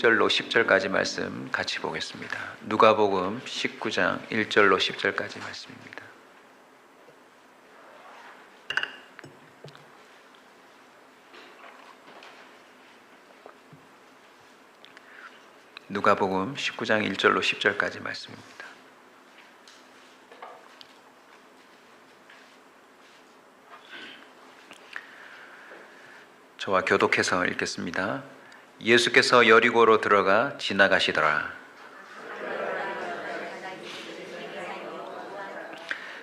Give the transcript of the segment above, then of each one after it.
1절로 10절까지 말씀 같이 보겠습니다. 누가복음 19장 1절로 10절까지 말씀입니다. 누가복음 19장 1절로 10절까지 말씀입니다. 저와 교독해서 읽겠습니다. 예수께서 여리고로 들어가 지나가시더라.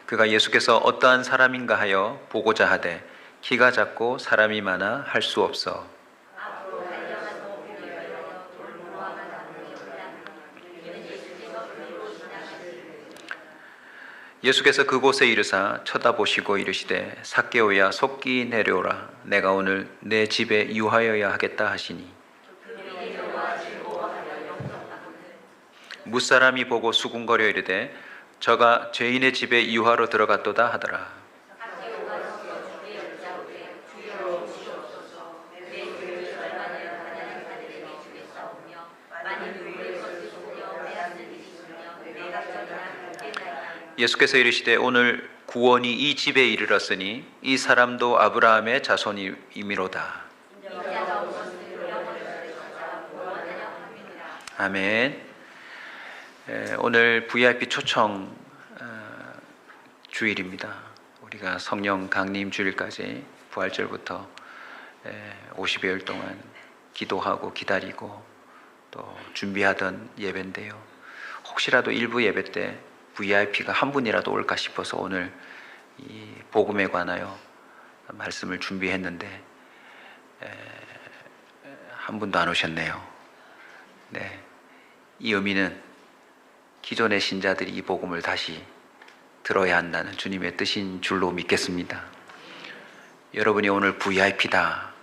그가 예수께서 어떠한 사람인가 하여 보고자 하되 키가 작고 사람이 많아 할 수 없어 예수께서 그곳에 이르사 쳐다보시고 이르시되 삭개오야 속기 내려오라. 내가 오늘 내 집에 유하여야 하겠다 하시니 무사람이 보고 수군거려 이르되 저가 죄인의 집에 유하로 들어갔도다 하더라. 예수께서 이르시되 오늘 구원이 이 집에 이르렀으니 이 사람도 아브라함의 자손이미로다. 아멘. 오늘 VIP 초청 주일입니다. 우리가 성령 강림 주일까지 부활절부터 50여일 동안 기도하고 기다리고 또 준비하던 예배인데요. 혹시라도 일부 예배 때 VIP가 한 분이라도 올까 싶어서 오늘 이 복음에 관하여 말씀을 준비했는데 한 분도 안 오셨네요. 네, 이 의미는 기존의 신자들이 이 복음을 다시 들어야 한다는 주님의 뜻인 줄로 믿겠습니다. 여러분이 오늘 VIP다.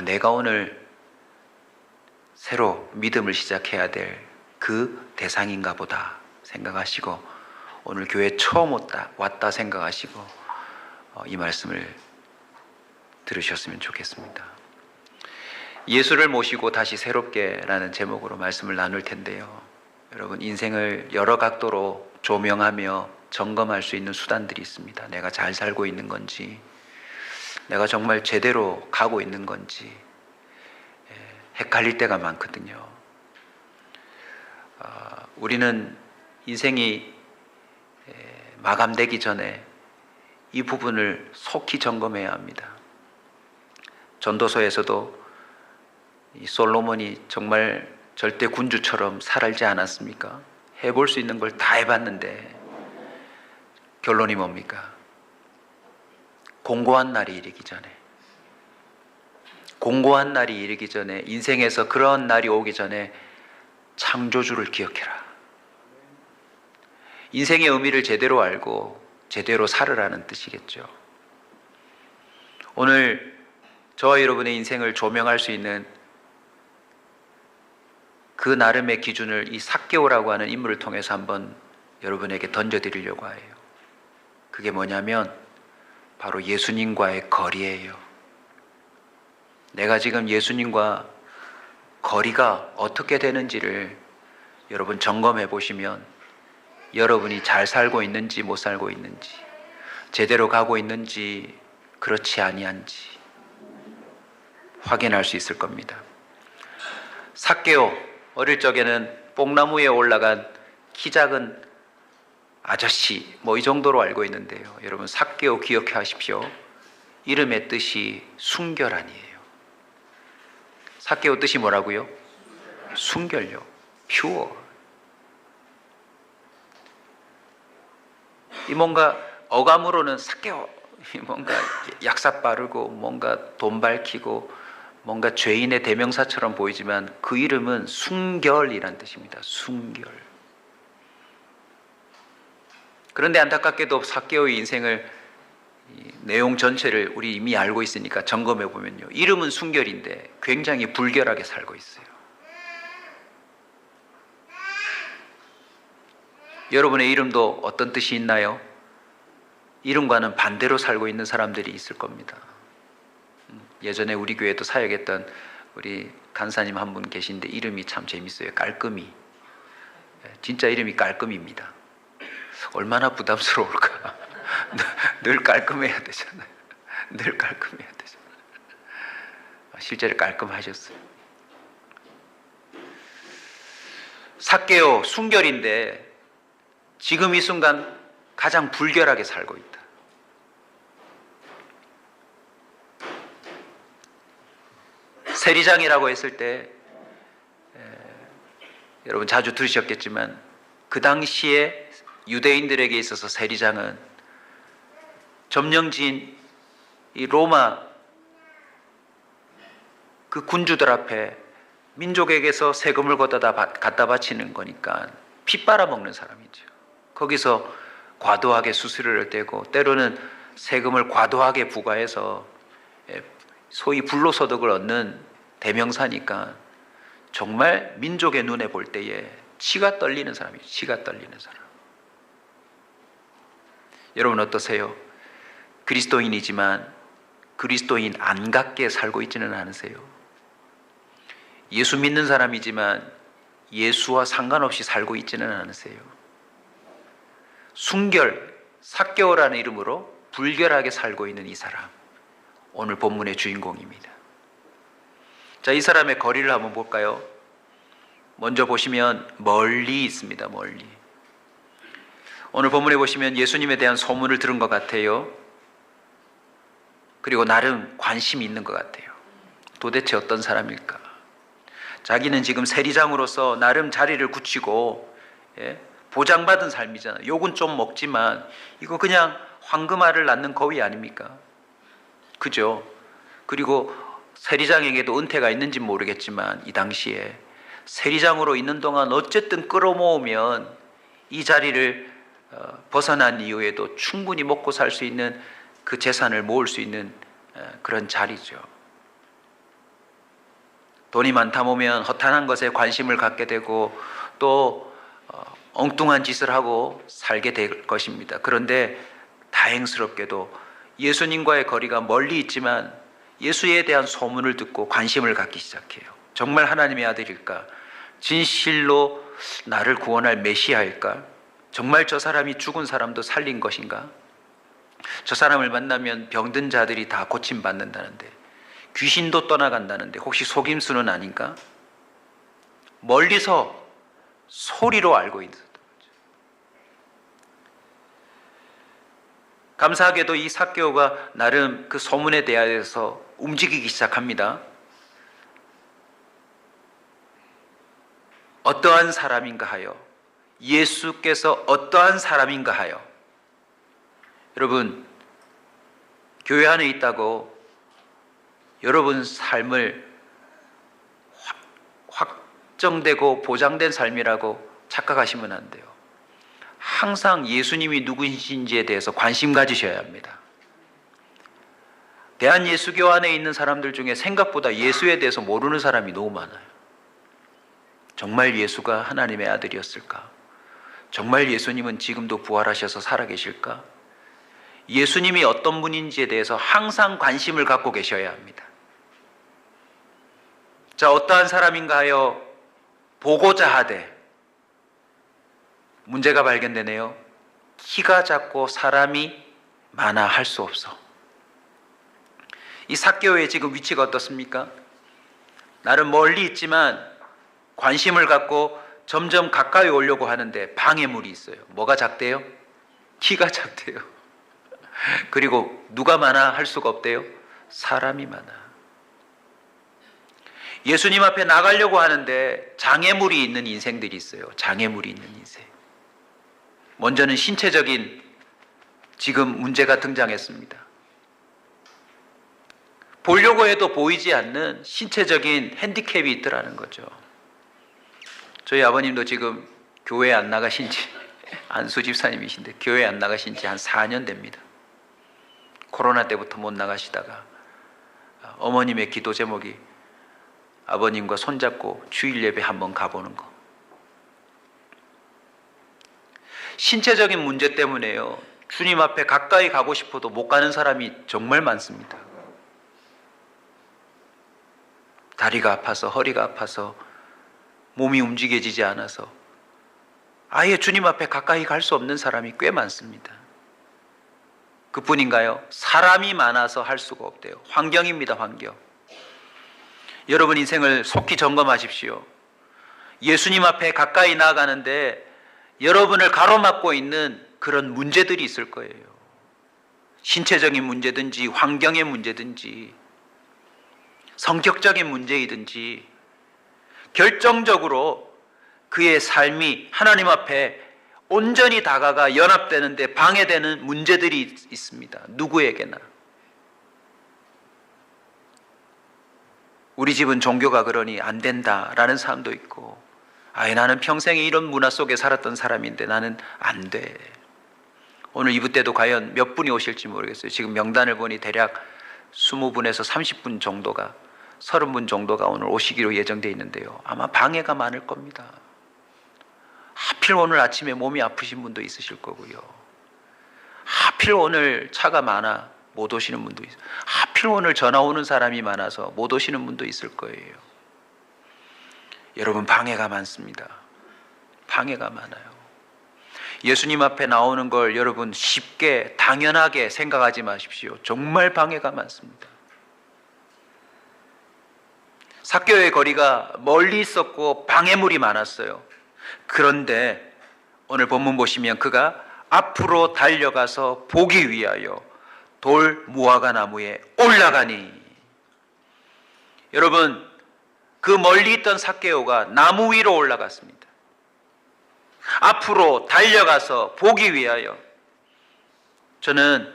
내가 오늘 새로 믿음을 시작해야 될 그 대상인가 보다 생각하시고 오늘 교회 처음 왔다 생각하시고 이 말씀을 들으셨으면 좋겠습니다. 예수를 모시고 다시 새롭게라는 제목으로 말씀을 나눌 텐데요. 여러분, 인생을 여러 각도로 조명하며 점검할 수 있는 수단들이 있습니다. 내가 잘 살고 있는 건지, 내가 정말 제대로 가고 있는 건지 헷갈릴 때가 많거든요. 우리는 인생이 마감되기 전에 이 부분을 속히 점검해야 합니다. 전도서에서도 이 솔로몬이 정말 절대 군주처럼 살지 않았습니까? 해볼 수 있는 걸 다 해봤는데 결론이 뭡니까? 공고한 날이 이르기 전에 인생에서 그런 날이 오기 전에 창조주를 기억해라. 인생의 의미를 제대로 알고 제대로 살으라는 뜻이겠죠. 오늘 저와 여러분의 인생을 조명할 수 있는 그 나름의 기준을 이 삭개오라고 하는 인물을 통해서 한번 여러분에게 던져드리려고 해요. 그게 뭐냐면 바로 예수님과의 거리예요. 내가 지금 예수님과 거리가 어떻게 되는지를 여러분 점검해 보시면 여러분이 잘 살고 있는지 못 살고 있는지, 제대로 가고 있는지 그렇지 아니한지 확인할 수 있을 겁니다. 삭개오, 어릴 적에는 뽕나무에 올라간 키 작은 아저씨 이 정도로 알고 있는데요. 여러분, 삭개오 기억해 하십시오. 이름의 뜻이 순결한이에요. 삭개오 뜻이 뭐라고요? 순결요. 퓨어. 이 뭔가 어감으로는 삭개오, 뭔가 약사 빠르고 뭔가 돈 밝히고 뭔가 죄인의 대명사처럼 보이지만 그 이름은 순결이란 뜻입니다. 순결. 그런데 안타깝게도 삭개오의 인생을 내용 전체를 우리 이미 알고 있으니까 점검해 보면요, 이름은 순결인데 굉장히 불결하게 살고 있어요. 여러분의 이름도 어떤 뜻이 있나요? 이름과는 반대로 살고 있는 사람들이 있을 겁니다. 예전에 우리 교회도 사역했던 우리 간사님 한 분 계신데 이름이 참 재밌어요. 깔끔이. 진짜 이름이 깔끔입니다. 얼마나 부담스러울까. 늘 깔끔해야 되잖아요. 늘 깔끔해야 되잖아요. 실제로 깔끔하셨어요. 삭개오 순결인데 지금 이 순간 가장 불결하게 살고 있다. 세리장이라고 했을 때 여러분 자주 들으셨겠지만 그 당시에 유대인들에게 있어서 세리장은 점령지인 이 로마 그 군주들 앞에 민족에게서 세금을 갖다 바치는 거니까 피 빨아먹는 사람이죠. 거기서 과도하게 수수료를 떼고 때로는 세금을 과도하게 부과해서 소위 불로소득을 얻는 대명사니까 정말 민족의 눈에 볼 때에 치가 떨리는 사람이죠. 치가 떨리는 사람. 여러분 어떠세요? 그리스도인이지만 그리스도인 안 같게 살고 있지는 않으세요? 예수 믿는 사람이지만 예수와 상관없이 살고 있지는 않으세요? 순결, 삭개오라는 이름으로 불결하게 살고 있는 이 사람, 오늘 본문의 주인공입니다. 자, 이 사람의 거리를 한번 볼까요? 먼저 보시면 멀리 있습니다. 멀리. 오늘 본문에 보시면 예수님에 대한 소문을 들은 것 같아요. 그리고 나름 관심이 있는 것 같아요. 도대체 어떤 사람일까? 자기는 지금 세리장으로서 나름 자리를 굳히고 보장받은 삶이잖아요. 욕은 좀 먹지만 이거 그냥 황금알을 낳는 거위 아닙니까? 그죠? 그리고 세리장에게도 은퇴가 있는지 모르겠지만 이 당시에 세리장으로 있는 동안 어쨌든 끌어모으면 이 자리를 벗어난 이후에도 충분히 먹고 살 수 있는 그 재산을 모을 수 있는 그런 자리죠. 돈이 많다 보면 허탄한 것에 관심을 갖게 되고 또 엉뚱한 짓을 하고 살게 될 것입니다. 그런데 다행스럽게도 예수님과의 거리가 멀리 있지만 예수에 대한 소문을 듣고 관심을 갖기 시작해요. 정말 하나님의 아들일까? 진실로 나를 구원할 메시아일까? 정말 저 사람이 죽은 사람도 살린 것인가? 저 사람을 만나면 병든 자들이 다 고침받는다는데, 귀신도 떠나간다는데 혹시 속임수는 아닌가? 멀리서 소리로 알고 있었던 거죠. 감사하게도 이 삭개오가 나름 그 소문에 대하여서 움직이기 시작합니다. 어떠한 사람인가 하여, 예수께서 어떠한 사람인가 하여. 여러분, 교회 안에 있다고 여러분 삶을 확정되고 보장된 삶이라고 착각하시면 안 돼요. 항상 예수님이 누구신지에 대해서 관심 가지셔야 합니다. 대한예수교 안에 있는 사람들 중에 생각보다 예수에 대해서 모르는 사람이 너무 많아요. 정말 예수가 하나님의 아들이었을까? 정말 예수님은 지금도 부활하셔서 살아계실까? 예수님이 어떤 분인지에 대해서 항상 관심을 갖고 계셔야 합니다. 자, 어떠한 사람인가 하여 보고자 하되, 문제가 발견되네요. 키가 작고 사람이 많아 할 수 없어. 이 삭개오의 지금 위치가 어떻습니까? 나름 멀리 있지만 관심을 갖고 점점 가까이 오려고 하는데 방해물이 있어요. 뭐가 작대요? 키가 작대요. 그리고 누가 많아 할 수가 없대요? 사람이 많아. 예수님 앞에 나가려고 하는데 장애물이 있는 인생들이 있어요. 장애물이 있는 인생. 먼저는 신체적인 지금 문제가 등장했습니다. 보려고 해도 보이지 않는 신체적인 핸디캡이 있더라는 거죠. 저희 아버님도 지금 교회 안 나가신 지, 안수 집사님이신데 교회 안 나가신 지 한 4년 됩니다. 코로나 때부터 못 나가시다가 어머님의 기도 제목이 아버님과 손잡고 주일 예배 한번 가보는 거. 신체적인 문제 때문에요, 주님 앞에 가까이 가고 싶어도 못 가는 사람이 정말 많습니다. 다리가 아파서, 허리가 아파서, 몸이 움직여지지 않아서 아예 주님 앞에 가까이 갈 수 없는 사람이 꽤 많습니다. 그뿐인가요? 사람이 많아서 할 수가 없대요. 환경입니다, 환경. 여러분 인생을 속히 점검하십시오. 예수님 앞에 가까이 나아가는데 여러분을 가로막고 있는 그런 문제들이 있을 거예요. 신체적인 문제든지 환경의 문제든지 성격적인 문제이든지 결정적으로 그의 삶이 하나님 앞에 온전히 다가가 연합되는데 방해되는 문제들이 있습니다. 누구에게나. 우리 집은 종교가 그러니 안 된다라는 사람도 있고, 아예 나는 평생에 이런 문화 속에 살았던 사람인데 나는 안 돼. 오늘 이브 때도 과연 몇 분이 오실지 모르겠어요. 지금 명단을 보니 대략 20분에서 30분 정도가, 30분 정도가 오늘 오시기로 예정되어 있는데요. 아마 방해가 많을 겁니다. 하필 오늘 아침에 몸이 아프신 분도 있으실 거고요. 하필 오늘 차가 많아 못 오시는 분도 있어요. 하필 오늘 전화 오는 사람이 많아서 못 오시는 분도 있을 거예요. 여러분, 방해가 많습니다. 방해가 많아요. 예수님 앞에 나오는 걸 여러분 쉽게 당연하게 생각하지 마십시오. 정말 방해가 많습니다. 삭개오의 거리가 멀리 있었고 방해물이 많았어요. 그런데 오늘 본문 보시면 그가 앞으로 달려가서 보기 위하여 돌 무화과 나무에 올라가니. 여러분, 그 멀리 있던 삭개오가 나무 위로 올라갔습니다. 앞으로 달려가서 보기 위하여. 저는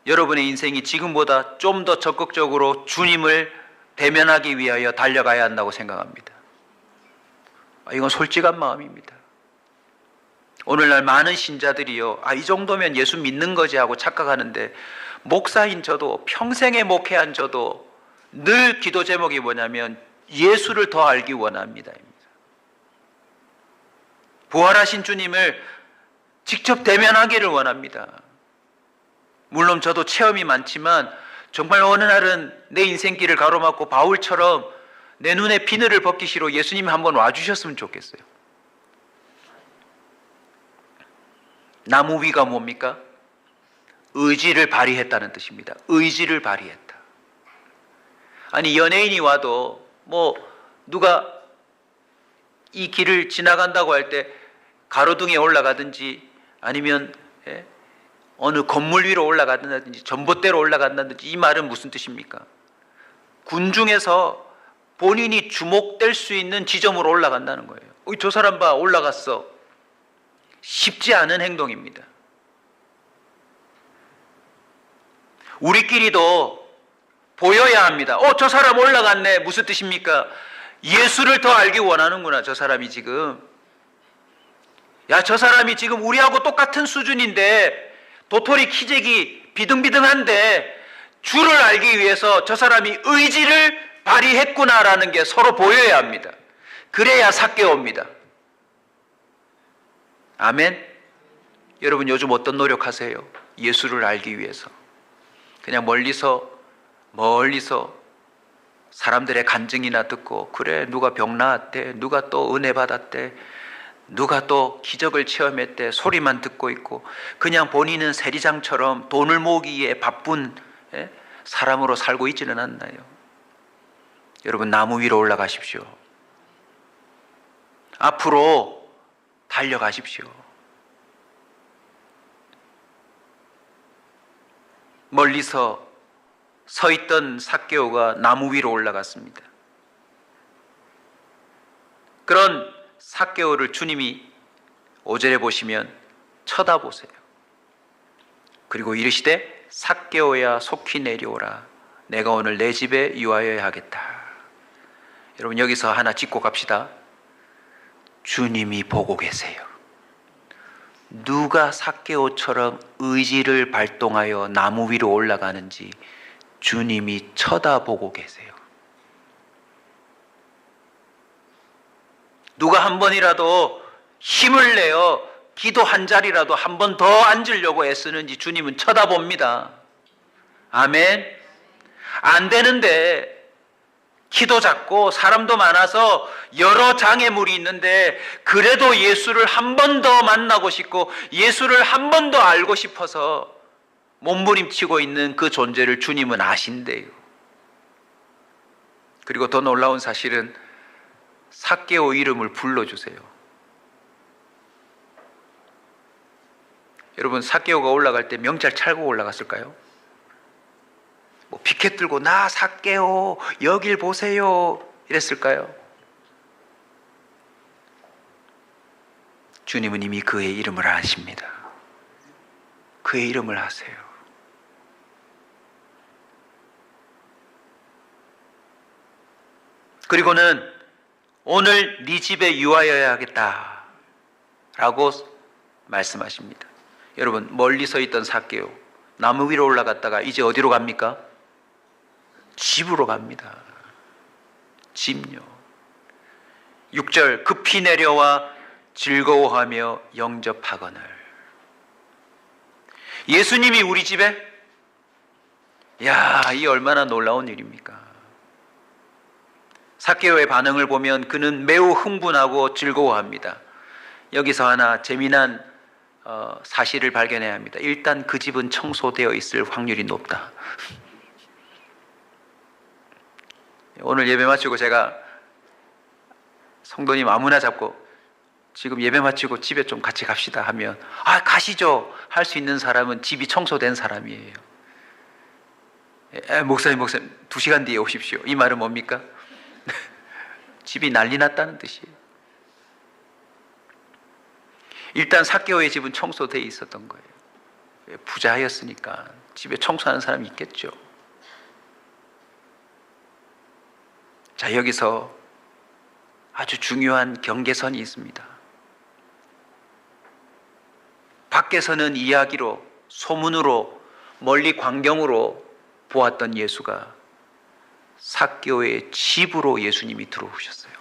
여러분의 인생이 지금보다 좀 더 적극적으로 주님을 대면하기 위하여 달려가야 한다고 생각합니다. 이건 솔직한 마음입니다. 오늘날 많은 신자들이요, 이 정도면 예수 믿는 거지 하고 착각하는데, 목사인 저도, 평생에 목회한 저도 늘 기도 제목이 뭐냐면 예수를 더 알기 원합니다. 부활하신 주님을 직접 대면하기를 원합니다. 물론 저도 체험이 많지만 정말 어느 날은 내 인생길을 가로막고 바울처럼 내 눈에 비늘을 벗기시러 예수님이 한번 와주셨으면 좋겠어요. 나무 위가 뭡니까? 의지를 발휘했다는 뜻입니다. 의지를 발휘했다. 아니, 연예인이 와도 누가 이 길을 지나간다고 할 때 가로등에 올라가든지 아니면 어느 건물 위로 올라가든지 전봇대로 올라간다든지, 이 말은 무슨 뜻입니까? 군중에서 본인이 주목될 수 있는 지점으로 올라간다는 거예요. 저 사람 봐, 올라갔어. 쉽지 않은 행동입니다. 우리끼리도 보여야 합니다. 저 사람 올라갔네. 무슨 뜻입니까? 예수를 더 알기 원하는구나, 저 사람이 지금. 저 사람이 지금 우리하고 똑같은 수준인데, 도토리 키재기 비등비등한데 주를 알기 위해서 저 사람이 의지를 발휘했구나라는 게 서로 보여야 합니다. 그래야 삭개오입니다. 아멘. 여러분, 요즘 어떤 노력하세요? 예수를 알기 위해서. 그냥 멀리서 사람들의 간증이나 듣고, 그래, 누가 병 나았대, 누가 또 은혜 받았대, 누가 또 기적을 체험했대, 소리만 듣고 있고, 그냥 본인은 세리장처럼 돈을 모으기에 바쁜 사람으로 살고 있지는 않나요? 여러분, 나무 위로 올라가십시오. 앞으로 달려가십시오. 멀리서 서 있던 삭개오가 나무 위로 올라갔습니다. 그런 삭개오를 주님이 5절에 보시면 쳐다보세요. 그리고 이르시되 삭개오야 속히 내려오라. 내가 오늘 내 집에 유하여야 하겠다. 여러분, 여기서 하나 짚고 갑시다. 주님이 보고 계세요. 누가 삭개오처럼 의지를 발동하여 나무 위로 올라가는지 주님이 쳐다보고 계세요. 누가 한 번이라도 힘을 내어 기도 한 자리라도 한 번 더 앉으려고 애쓰는지 주님은 쳐다봅니다. 아멘. 안 되는데 키도 작고 사람도 많아서 여러 장애물이 있는데 그래도 예수를 한 번 더 만나고 싶고 예수를 한 번 더 알고 싶어서 몸부림치고 있는 그 존재를 주님은 아신대요. 그리고 더 놀라운 사실은 삭개오 이름을 불러주세요. 여러분, 삭개오가 올라갈 때 명찰 찰고 올라갔을까요? 뭐 피켓 들고 나 삭개오 여길 보세요 이랬을까요? 주님은 이미 그의 이름을 아십니다. 그의 이름을 아세요. 그리고는 오늘 네 집에 유하여야 하겠다 라고 말씀하십니다. 여러분, 멀리 서 있던 삭개오 나무 위로 올라갔다가 이제 어디로 갑니까? 집으로 갑니다. 집요. 6절 급히 내려와 즐거워하며 영접하거늘. 예수님이 우리 집에? 야, 이 얼마나 놀라운 일입니까? 삭개오의 반응을 보면 그는 매우 흥분하고 즐거워합니다. 여기서 하나 재미난 사실을 발견해야 합니다. 일단 그 집은 청소되어 있을 확률이 높다. 오늘 예배 마치고 제가 성도님 아무나 잡고 지금 예배 마치고 집에 좀 같이 갑시다 하면 가시죠 할 수 있는 사람은 집이 청소된 사람이에요. 목사님 2시간 뒤에 오십시오. 이 말은 뭡니까? 집이 난리 났다는 뜻이에요. 일단 삭개오의 집은 청소되어 있었던 거예요. 부자였으니까 집에 청소하는 사람이 있겠죠. 자, 여기서 아주 중요한 경계선이 있습니다. 밖에서는 이야기로, 소문으로, 멀리 광경으로 보았던 예수가 삭개오의 집으로 예수님이 들어오셨어요.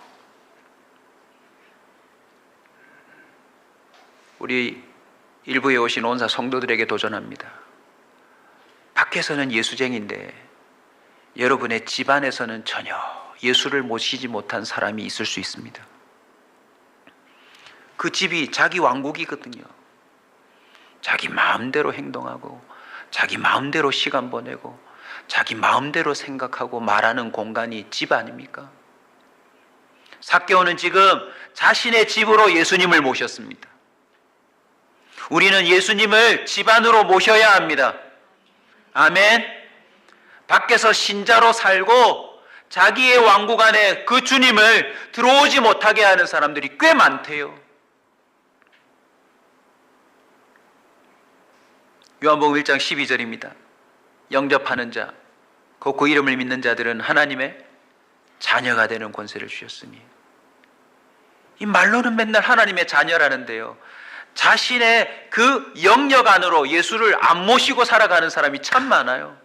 우리 일부에 오신 온사 성도들에게 도전합니다. 밖에서는 예수쟁인데 여러분의 집안에서는 전혀 예수를 모시지 못한 사람이 있을 수 있습니다. 그 집이 자기 왕국이거든요. 자기 마음대로 행동하고 자기 마음대로 시간 보내고 자기 마음대로 생각하고 말하는 공간이 집 아닙니까? 삭개오는 지금 자신의 집으로 예수님을 모셨습니다. 우리는 예수님을 집 안으로 모셔야 합니다. 아멘. 밖에서 신자로 살고 자기의 왕국 안에 그 주님을 들어오지 못하게 하는 사람들이 꽤 많대요. 요한복음 1장 12절입니다. 영접하는 자, 곧 그 이름을 믿는 자들은 하나님의 자녀가 되는 권세를 주셨으니. 이 말로는 맨날 하나님의 자녀라는데요, 자신의 그 영역 안으로 예수를 안 모시고 살아가는 사람이 참 많아요.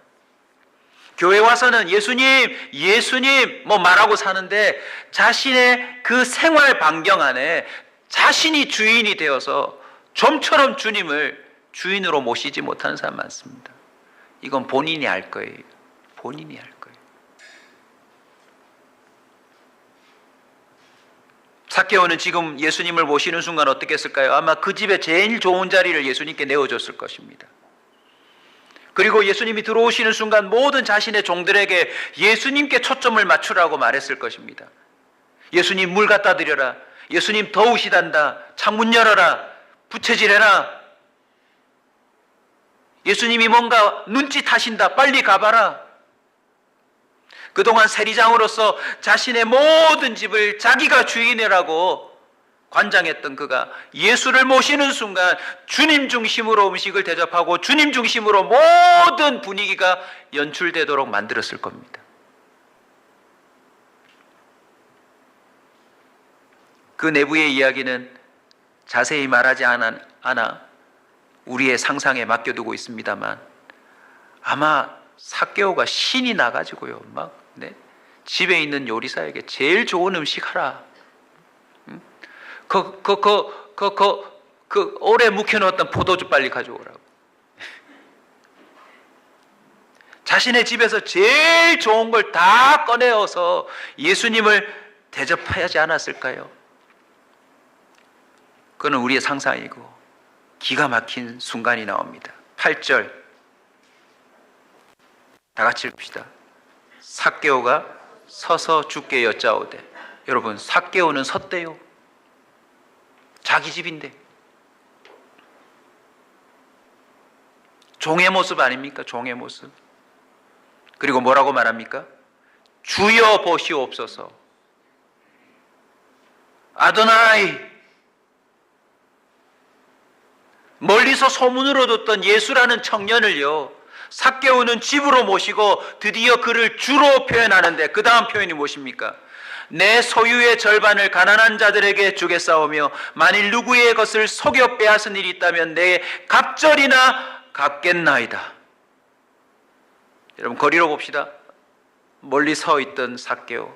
교회 와서는 예수님 뭐 말하고 사는데 자신의 그 생활 반경 안에 자신이 주인이 되어서 좀처럼 주님을 주인으로 모시지 못하는 사람 많습니다. 이건 본인이 알 거예요. 본인이 알 거예요. 삭개오는 지금 예수님을 모시는 순간 어떻게 했을까요? 아마 그 집에 제일 좋은 자리를 예수님께 내어줬을 것입니다. 그리고 예수님이 들어오시는 순간 모든 자신의 종들에게 예수님께 초점을 맞추라고 말했을 것입니다. 예수님 물 갖다 드려라. 예수님 더우시단다. 창문 열어라. 부채질해라. 예수님이 뭔가 눈짓하신다. 빨리 가봐라. 그동안 세리장으로서 자신의 모든 집을 자기가 주인이라고 관장했던 그가 예수를 모시는 순간 주님 중심으로 음식을 대접하고 주님 중심으로 모든 분위기가 연출되도록 만들었을 겁니다. 그 내부의 이야기는 자세히 말하지 않아 우리의 상상에 맡겨두고 있습니다만, 아마 삭개오가 신이 나가지고요, 집에 있는 요리사에게 제일 좋은 음식 하라. 오래 묵혀놓았던 포도주 빨리 가져오라고. 자신의 집에서 제일 좋은 걸 다 꺼내어서 예수님을 대접하지 않았을까요? 그건 우리의 상상이고 기가 막힌 순간이 나옵니다. 8절 다 같이 읽읍시다. 삭개오가 서서 주께 여짜오되. 여러분, 삭개오는 섰대요. 자기 집인데. 종의 모습 아닙니까? 종의 모습. 그리고 뭐라고 말합니까? 주여 보시옵소서. 아도나이. 멀리서 소문으로 듣던 예수라는 청년을요, 삭개오는 집으로 모시고 드디어 그를 주로 표현하는데, 그 다음 표현이 무엇입니까? 내 소유의 절반을 가난한 자들에게 주겠사오며 만일 누구의 것을 속여 빼앗은 일이 있다면 내 갑절이나 갚겠나이다. 여러분, 거리로 봅시다. 멀리 서 있던 삭개오,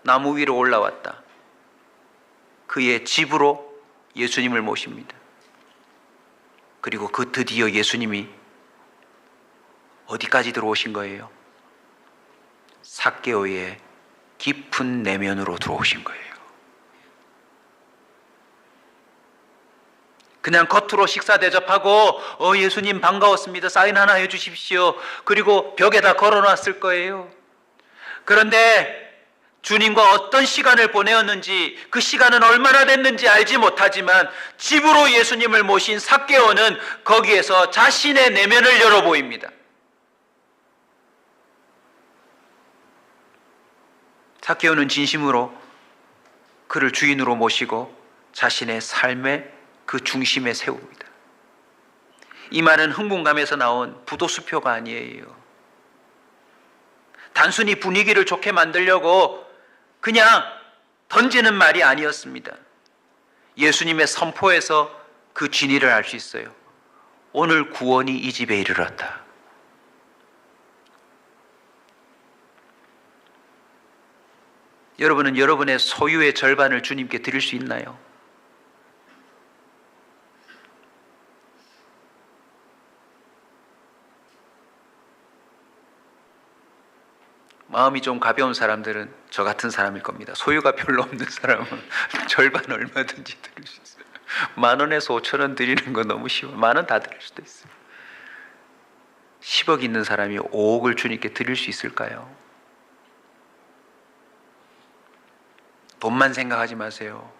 나무 위로 올라왔다. 그의 집으로 예수님을 모십니다. 그리고 그 드디어 예수님이 어디까지 들어오신 거예요? 삭개오의 깊은 내면으로 들어오신 거예요. 그냥 겉으로 식사 대접하고 예수님 반가웠습니다, 사인 하나 해주십시오, 그리고 벽에다 걸어놨을 거예요. 그런데 주님과 어떤 시간을 보내었는지, 그 시간은 얼마나 됐는지 알지 못하지만 집으로 예수님을 모신 삭개오는 거기에서 자신의 내면을 열어 보입니다. 삭개오는 진심으로 그를 주인으로 모시고 자신의 삶의 그 중심에 세웁니다. 이 말은 흥분감에서 나온 부도수표가 아니에요. 단순히 분위기를 좋게 만들려고 그냥 던지는 말이 아니었습니다. 예수님의 선포에서 그 진리를 알 수 있어요. 오늘 구원이 이 집에 이르렀다. 여러분은 여러분의 소유의 절반을 주님께 드릴 수 있나요? 마음이 좀 가벼운 사람들은 저 같은 사람일 겁니다. 소유가 별로 없는 사람은 절반 얼마든지 드릴 수 있어요. 10,000원에서 5,000원 드리는 건 너무 쉬워요. 10,000원 다 드릴 수도 있어요. 10억 있는 사람이 5억을 주님께 드릴 수 있을까요? 돈만 생각하지 마세요.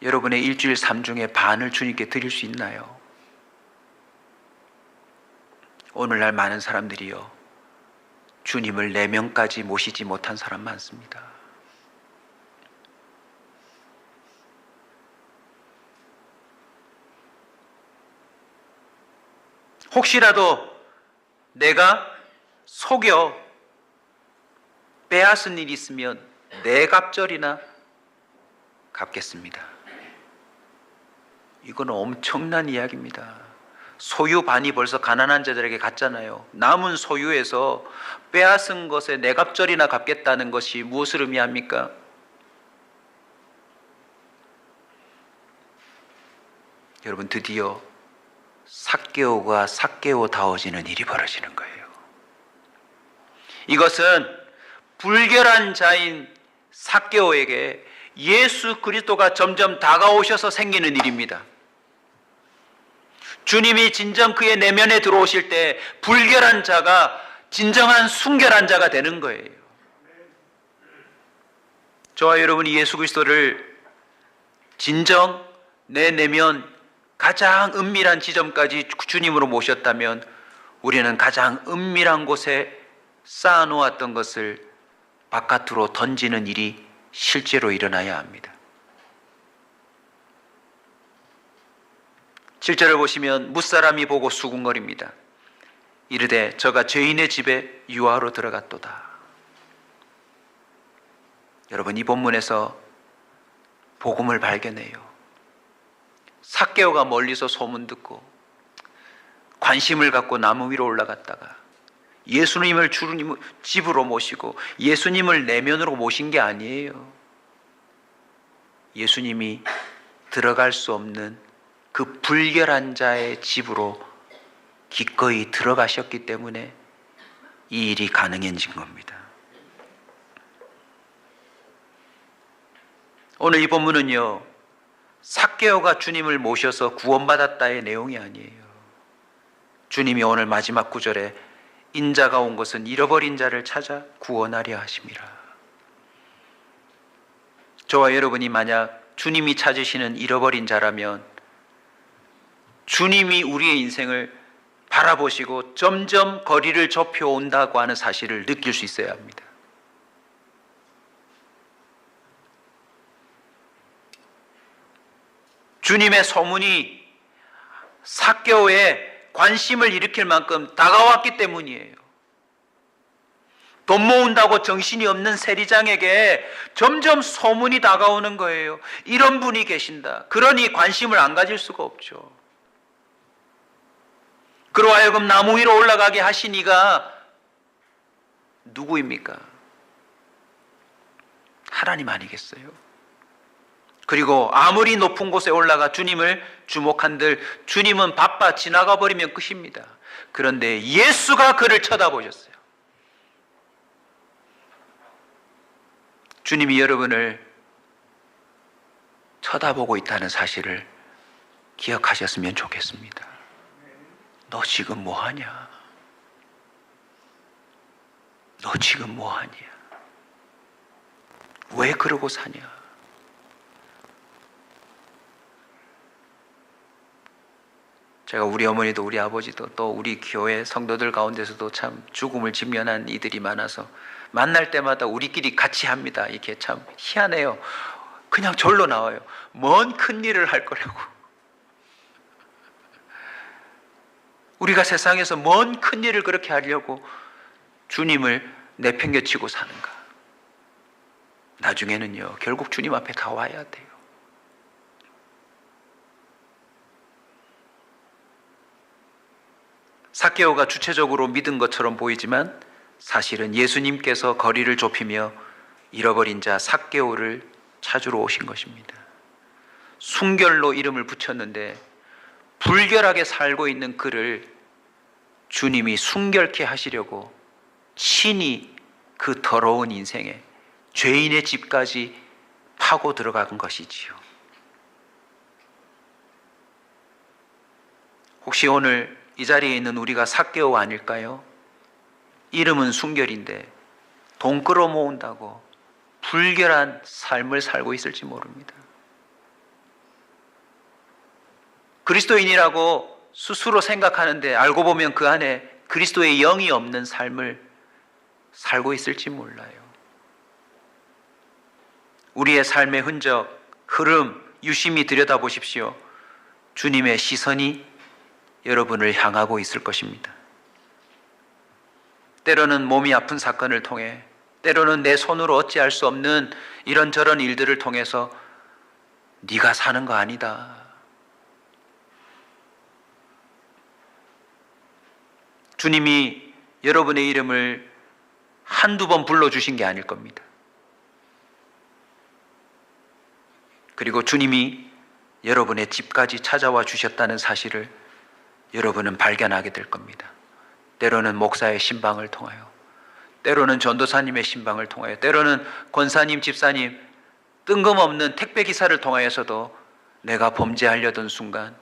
여러분의 일주일 삶 중에 반을 주님께 드릴 수 있나요? 오늘날 많은 사람들이요, 주님을 내면까지 모시지 못한 사람 많습니다. 혹시라도 내가 속여 빼앗은 일이 있으면 내 갑절이나 갚겠습니다. 이건 엄청난 이야기입니다. 소유 반이 벌써 가난한 자들에게 갔잖아요. 남은 소유에서 빼앗은 것에 내 갑절이나 갚겠다는 것이 무엇을 의미합니까? 여러분, 드디어 삭개오가 삭개오다워지는 일이 벌어지는 거예요. 이것은 불결한 자인 삭개오에게 예수 그리스도가 점점 다가오셔서 생기는 일입니다. 주님이 진정 그의 내면에 들어오실 때 불결한 자가 진정한 순결한 자가 되는 거예요. 저와 여러분이 예수 그리스도를 진정 내 내면 가장 은밀한 지점까지 주님으로 모셨다면 우리는 가장 은밀한 곳에 쌓아놓았던 것을 바깥으로 던지는 일이 실제로 일어나야 합니다. 7절을 보시면 뭇사람이 보고 수군거립니다. 이르되 저가 죄인의 집에 유하로 들어갔도다. 여러분, 이 본문에서 복음을 발견해요. 삭개오가 멀리서 소문 듣고 관심을 갖고 나무 위로 올라갔다가 예수님을 주님 집으로 모시고 예수님을 내면으로 모신 게 아니에요. 예수님이 들어갈 수 없는 그 불결한 자의 집으로 기꺼이 들어가셨기 때문에 이 일이 가능해진 겁니다. 오늘 이 본문은요, 삭개오가 주님을 모셔서 구원받았다의 내용이 아니에요. 주님이 오늘 마지막 구절에 인자가 온 것은 잃어버린 자를 찾아 구원하려 하심이라. 저와 여러분이 만약 주님이 찾으시는 잃어버린 자라면 주님이 우리의 인생을 바라보시고 점점 거리를 좁혀온다고 하는 사실을 느낄 수 있어야 합니다. 주님의 소문이 삭개오에 관심을 일으킬 만큼 다가왔기 때문이에요. 돈 모은다고 정신이 없는 세리장에게 점점 소문이 다가오는 거예요. 이런 분이 계신다. 그러니 관심을 안 가질 수가 없죠. 그로 하여금 나무 위로 올라가게 하신 이가 누구입니까? 하나님 아니겠어요? 그리고 아무리 높은 곳에 올라가 주님을 주목한들 주님은 바빠 지나가 버리면 끝입니다. 그런데 예수가 그를 쳐다보셨어요. 주님이 여러분을 쳐다보고 있다는 사실을 기억하셨으면 좋겠습니다. 너 지금 뭐하냐? 너 지금 뭐하냐? 왜 그러고 사냐? 제가 우리 어머니도 우리 아버지도 또 우리 교회 성도들 가운데서도 참 죽음을 직면한 이들이 많아서 만날 때마다 우리끼리 같이 합니다. 이게 참 희한해요. 그냥 절로 나와요. 뭔 큰일을 할 거라고. 우리가 세상에서 뭔 큰일을 그렇게 하려고 주님을 내팽개치고 사는가. 나중에는요, 결국 주님 앞에 다 와야 돼요. 삭개오가 주체적으로 믿은 것처럼 보이지만 사실은 예수님께서 거리를 좁히며 잃어버린 자 삭개오를 찾으러 오신 것입니다. 순결로 이름을 붙였는데 불결하게 살고 있는 그를 주님이 순결케 하시려고 친히 그 더러운 인생에 죄인의 집까지 파고 들어간 것이지요. 혹시 오늘 이 자리에 있는 우리가 삭개오 아닐까요? 이름은 순결인데 돈 끌어모은다고 불결한 삶을 살고 있을지 모릅니다. 그리스도인이라고 스스로 생각하는데 알고 보면 그 안에 그리스도의 영이 없는 삶을 살고 있을지 몰라요. 우리의 삶의 흔적, 흐름, 유심히 들여다보십시오. 주님의 시선이 여러분을 향하고 있을 것입니다. 때로는 몸이 아픈 사건을 통해, 때로는 내 손으로 어찌할 수 없는 이런저런 일들을 통해서 네가 사는 거 아니다. 주님이 여러분의 이름을 한두 번 불러주신 게 아닐 겁니다. 그리고 주님이 여러분의 집까지 찾아와 주셨다는 사실을 여러분은 발견하게 될 겁니다. 때로는 목사의 신방을 통하여, 때로는 전도사님의 신방을 통하여, 때로는 권사님, 집사님, 뜬금없는 택배기사를 통하여서도 내가 범죄하려던 순간,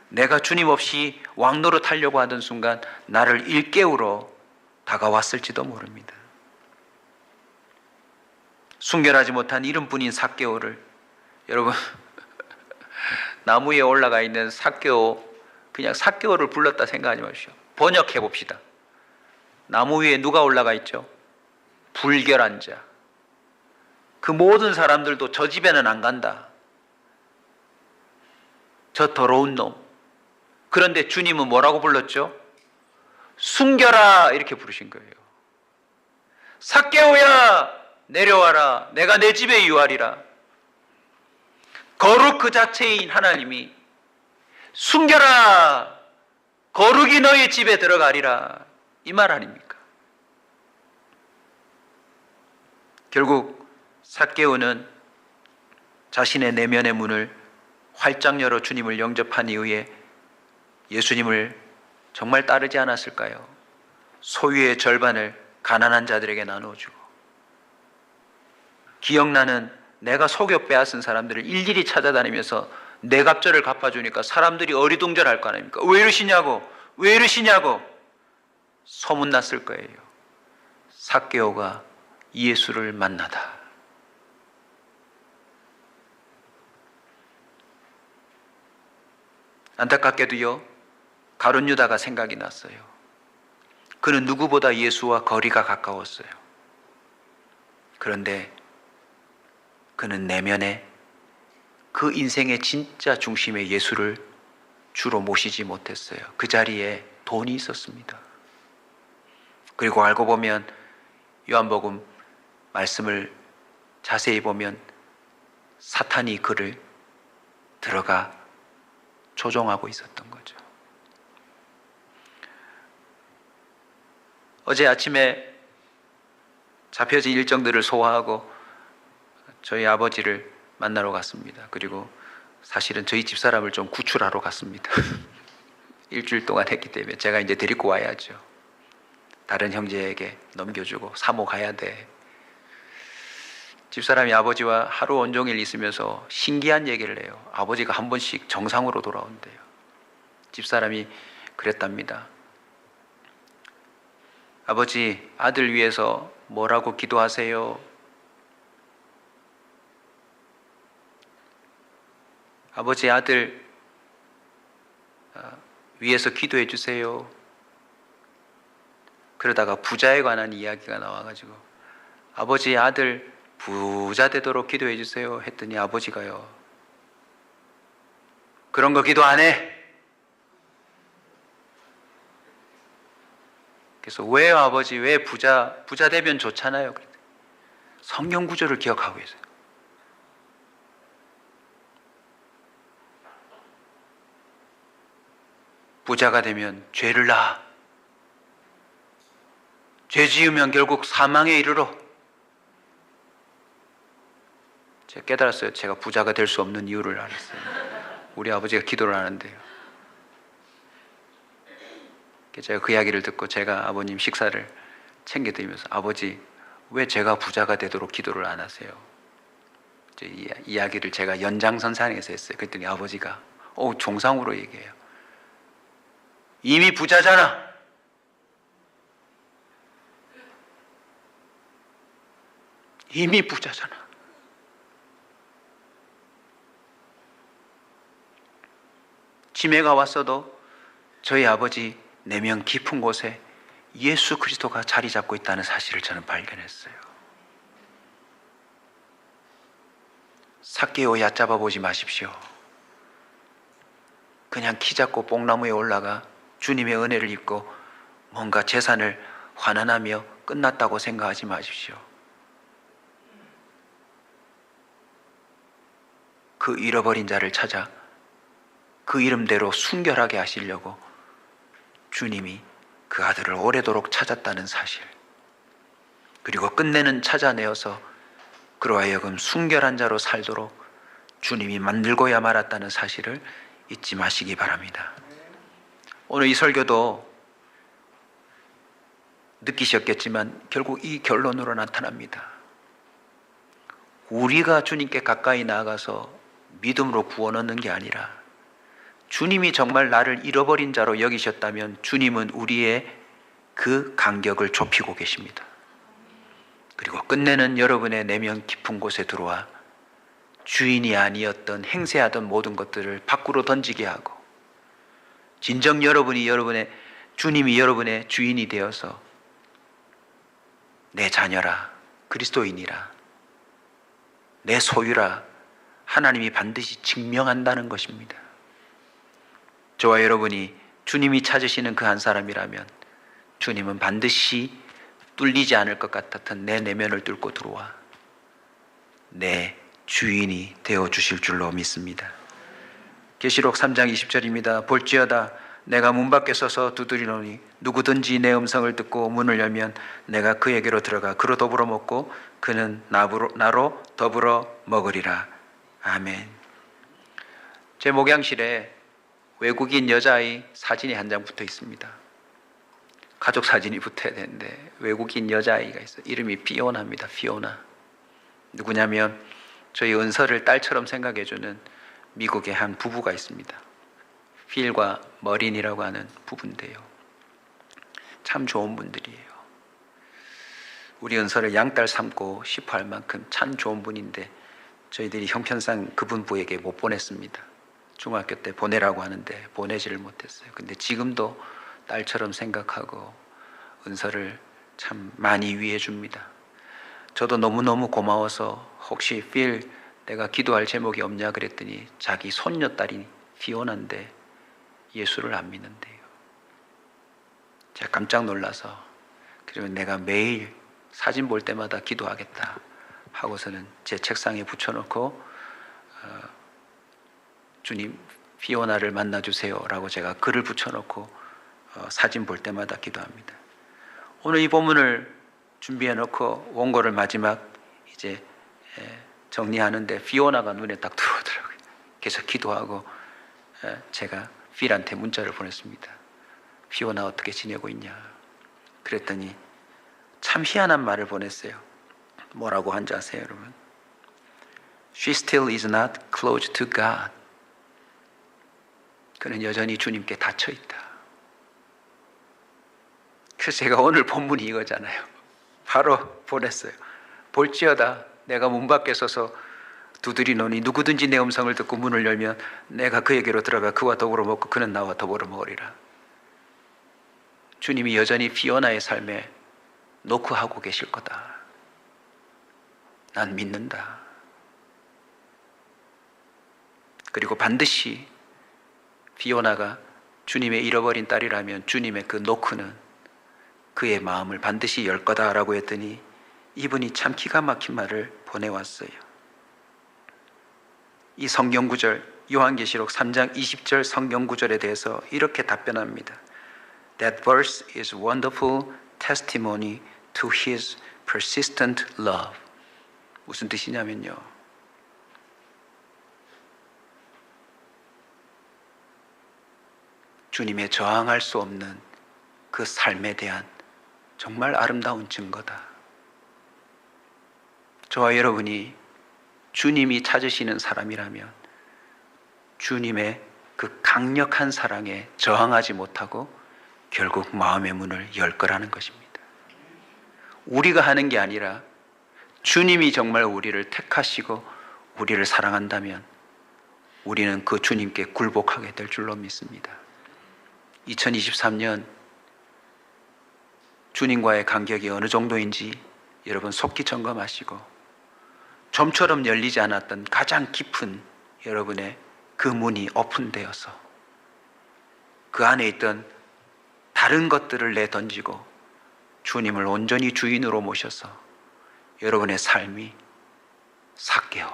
내가 주님 없이 왕노릇하려고 하던 순간 나를 일깨우러 다가왔을지도 모릅니다. 순결하지 못한 이름뿐인 삭개오를, 여러분 나무 위에 올라가 있는 삭개오, 그냥 삭개오를 불렀다 생각하지 마십시오. 번역해 봅시다. 나무 위에 누가 올라가 있죠? 불결한 자. 그 모든 사람들도 저 집에는 안 간다. 저 더러운 놈. 그런데 주님은 뭐라고 불렀죠? 순결아, 이렇게 부르신 거예요. 삭개오야, 내려와라. 내가 내 집에 유하리라. 거룩 그 자체인 하나님이 순결아, 거룩이 너희 집에 들어가리라, 이 말 아닙니까? 결국 삭개오는 자신의 내면의 문을 활짝 열어 주님을 영접한 이후에 예수님을 정말 따르지 않았을까요? 소유의 절반을 가난한 자들에게 나눠주고, 기억나는 내가 속여 빼앗은 사람들을 일일이 찾아다니면서 내 갑절을 갚아주니까 사람들이 어리둥절할 거 아닙니까? 왜 이러시냐고, 왜 이러시냐고 소문났을 거예요. 삭개오가 예수를 만나다. 안타깝게도요, 가룟 유다가 생각이 났어요. 그는 누구보다 예수와 거리가 가까웠어요. 그런데 그는 내면에 그 인생의 진짜 중심의 예수를 주로 모시지 못했어요. 그 자리에 돈이 있었습니다. 그리고 알고 보면 요한복음 말씀을 자세히 보면 사탄이 그를 들어가 조종하고 있었던 거죠. 어제 아침에 잡혀진 일정들을 소화하고 저희 아버지를 만나러 갔습니다. 그리고 사실은 저희 집사람을 좀 구출하러 갔습니다. 일주일 동안 했기 때문에 제가 이제 데리고 와야죠. 다른 형제에게 넘겨주고 사모 가야 돼. 집사람이 아버지와 하루 온종일 있으면서 신기한 얘기를 해요. 아버지가 한 번씩 정상으로 돌아온대요. 집사람이 그랬답니다. 아버지, 아들 위해서 뭐라고 기도하세요? 아버지, 아들 위해서 기도해 주세요. 그러다가 부자에 관한 이야기가 나와가지고 아버지, 아들 부자 되도록 기도해 주세요 했더니 아버지가요, 그런 거 기도 안 해. 그래서 왜요 아버지, 왜 부자 되면 좋잖아요. 성경 구절을 기억하고 계세요. 부자가 되면 죄를 낳아. 죄 지으면 결국 사망에 이르러. 제가 깨달았어요. 제가 부자가 될 수 없는 이유를 알았어요. 우리 아버지가 기도를 하는데요. 제가 그 이야기를 듣고 제가 아버님 식사를 챙겨드리면서 아버지, 왜 제가 부자가 되도록 기도를 안 하세요? 이 이야기를 제가 연장선상에서 했어요. 그랬더니 아버지가 종상으로 얘기해요. 이미 부자잖아. 이미 부자잖아. 치매가 왔어도 저희 아버지 내면 깊은 곳에 예수 그리스도가 자리 잡고 있다는 사실을 저는 발견했어요. 삭개오 얕잡아 보지 마십시오. 그냥 키 작고 뽕나무에 올라가 주님의 은혜를 입고 뭔가 재산을 환원하며 끝났다고 생각하지 마십시오. 그 잃어버린 자를 찾아 그 이름대로 순결하게 하시려고 주님이 그 아들을 오래도록 찾았다는 사실, 그리고 끝내는 찾아내어서 그로 하여금 순결한 자로 살도록 주님이 만들고야 말았다는 사실을 잊지 마시기 바랍니다. 오늘 이 설교도 느끼셨겠지만 결국 이 결론으로 나타납니다. 우리가 주님께 가까이 나아가서 믿음으로 구원 얻는 게 아니라 주님이 정말 나를 잃어버린 자로 여기셨다면 주님은 우리의 그 간격을 좁히고 계십니다. 그리고 끝내는 여러분의 내면 깊은 곳에 들어와 주인이 아니었던 행세하던 모든 것들을 밖으로 던지게 하고 진정 주님이 여러분의 주인이 되어서 내 자녀라, 그리스도인이라, 내 소유라 하나님이 반드시 증명한다는 것입니다. 저와 여러분이 주님이 찾으시는 그 한 사람이라면 주님은 반드시 뚫리지 않을 것 같았던 내 내면을 뚫고 들어와 내 주인이 되어주실 줄로 믿습니다. 계시록 3장 20절입니다. 볼지어다 내가 문 밖에 서서 두드리노니 누구든지 내 음성을 듣고 문을 열면 내가 그에게로 들어가 그로 더불어 먹고 그는 나로 더불어 먹으리라. 아멘. 제 목양실에 외국인 여자아이 사진이 한 장 붙어 있습니다. 가족 사진이 붙어야 되는데 외국인 여자아이가 있어요. 이름이 피오나입니다. 피오나. 누구냐면 저희 은서를 딸처럼 생각해주는 미국의 한 부부가 있습니다. 필과 머린이라고 하는 부부인데요. 참 좋은 분들이에요. 우리 은서를 양딸 삼고 싶어 할 만큼 참 좋은 분인데 저희들이 형편상 그분 부에게 못 보냈습니다. 중학교 때 보내라고 하는데 보내지를 못했어요. 근데 지금도 딸처럼 생각하고 은서를 참 많이 위해 줍니다. 저도 너무너무 고마워서 혹시 필 내가 기도할 제목이 없냐 그랬더니 자기 손녀딸이 피오나인데 예수를 안 믿는데요. 제가 깜짝 놀라서 그러면 내가 매일 사진 볼 때마다 기도하겠다 하고서는 제 책상에 붙여놓고 주님 피오나를 만나주세요 라고 제가 글을 붙여놓고 사진 볼 때마다 기도합니다. 오늘 이 본문을 준비해놓고 원고를 마지막 이제 정리하는데 피오나가 눈에 딱 들어오더라고요. 그래서 기도하고 제가 필한테 문자를 보냈습니다. 피오나 어떻게 지내고 있냐 그랬더니 참 희한한 말을 보냈어요. 뭐라고 한지 아세요 여러분? She still is not close to God. 그는 여전히 주님께 닫혀있다. 그래서 제가 오늘 본문이 이거잖아요. 바로 보냈어요. 볼지어다 내가 문 밖에 서서 두드리노니 누구든지 내 음성을 듣고 문을 열면 내가 그에게로 들어가 그와 더불어 먹고 그는 나와 더불어 먹으리라. 주님이 여전히 피오나의 삶에 노크하고 계실 거다. 난 믿는다. 그리고 반드시 피오나가 주님의 잃어버린 딸이라면 주님의 그 노크는 그의 마음을 반드시 열 거다라고 했더니 이분이 참 기가 막힌 말을 보내왔어요. 이 성경구절 요한계시록 3장 20절 성경구절에 대해서 이렇게 답변합니다. That verse is wonderful testimony to his persistent love. 무슨 뜻이냐면요. 주님의 저항할 수 없는 그 삶에 대한 정말 아름다운 증거다. 저와 여러분이 주님이 찾으시는 사람이라면 주님의 그 강력한 사랑에 저항하지 못하고 결국 마음의 문을 열 거라는 것입니다. 우리가 하는 게 아니라 주님이 정말 우리를 택하시고 우리를 사랑한다면 우리는 그 주님께 굴복하게 될 줄로 믿습니다. 2023년 주님과의 간격이 어느 정도인지 여러분 속기 점검하시고 좀처럼 열리지 않았던 가장 깊은 여러분의 그 문이 오픈되어서 그 안에 있던 다른 것들을 내던지고 주님을 온전히 주인으로 모셔서 여러분의 삶이 삭개오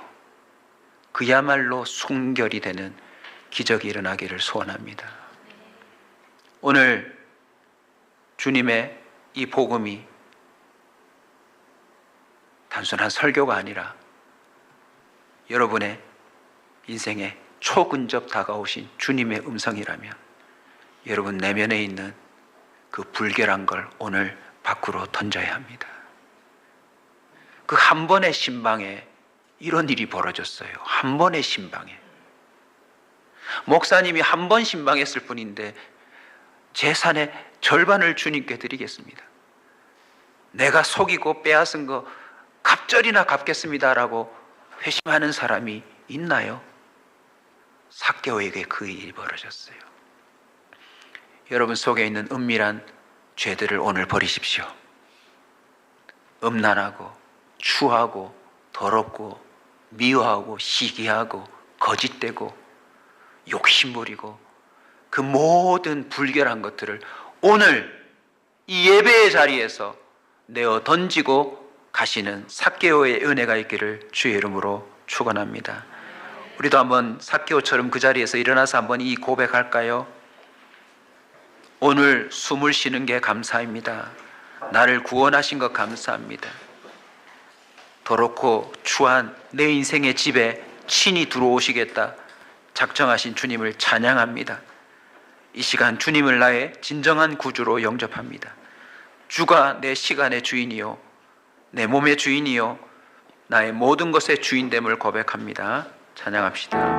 그야말로 순결이 되는 기적이 일어나기를 소원합니다. 오늘 주님의 이 복음이 단순한 설교가 아니라 여러분의 인생에 초근접 다가오신 주님의 음성이라면 여러분 내면에 있는 그 불결한 걸 오늘 밖으로 던져야 합니다. 그 한 번의 신방에 이런 일이 벌어졌어요. 한 번의 신방에. 목사님이 한 번 신방했을 뿐인데 재산의 절반을 주님께 드리겠습니다. 내가 속이고 빼앗은 거 갑절이나 갚겠습니다라고 회심하는 사람이 있나요? 삭개오에게 그 일이 벌어졌어요. 여러분 속에 있는 은밀한 죄들을 오늘 버리십시오. 음란하고 추하고 더럽고 미워하고 시기하고 거짓되고 욕심부리고 그 모든 불결한 것들을 오늘 이 예배의 자리에서 내어 던지고 가시는 삭개오의 은혜가 있기를 주의 이름으로 축원합니다. 우리도 한번 삭개오처럼 그 자리에서 일어나서 한번 이 고백할까요? 오늘 숨을 쉬는 게 감사합니다. 나를 구원하신 것 감사합니다. 더럽고 추한 내 인생의 집에 친히 들어오시겠다 작정하신 주님을 찬양합니다. 이 시간 주님을 나의 진정한 구주로 영접합니다. 주가 내 시간의 주인이요, 내 몸의 주인이요, 나의 모든 것의 주인됨을 고백합니다. 찬양합시다.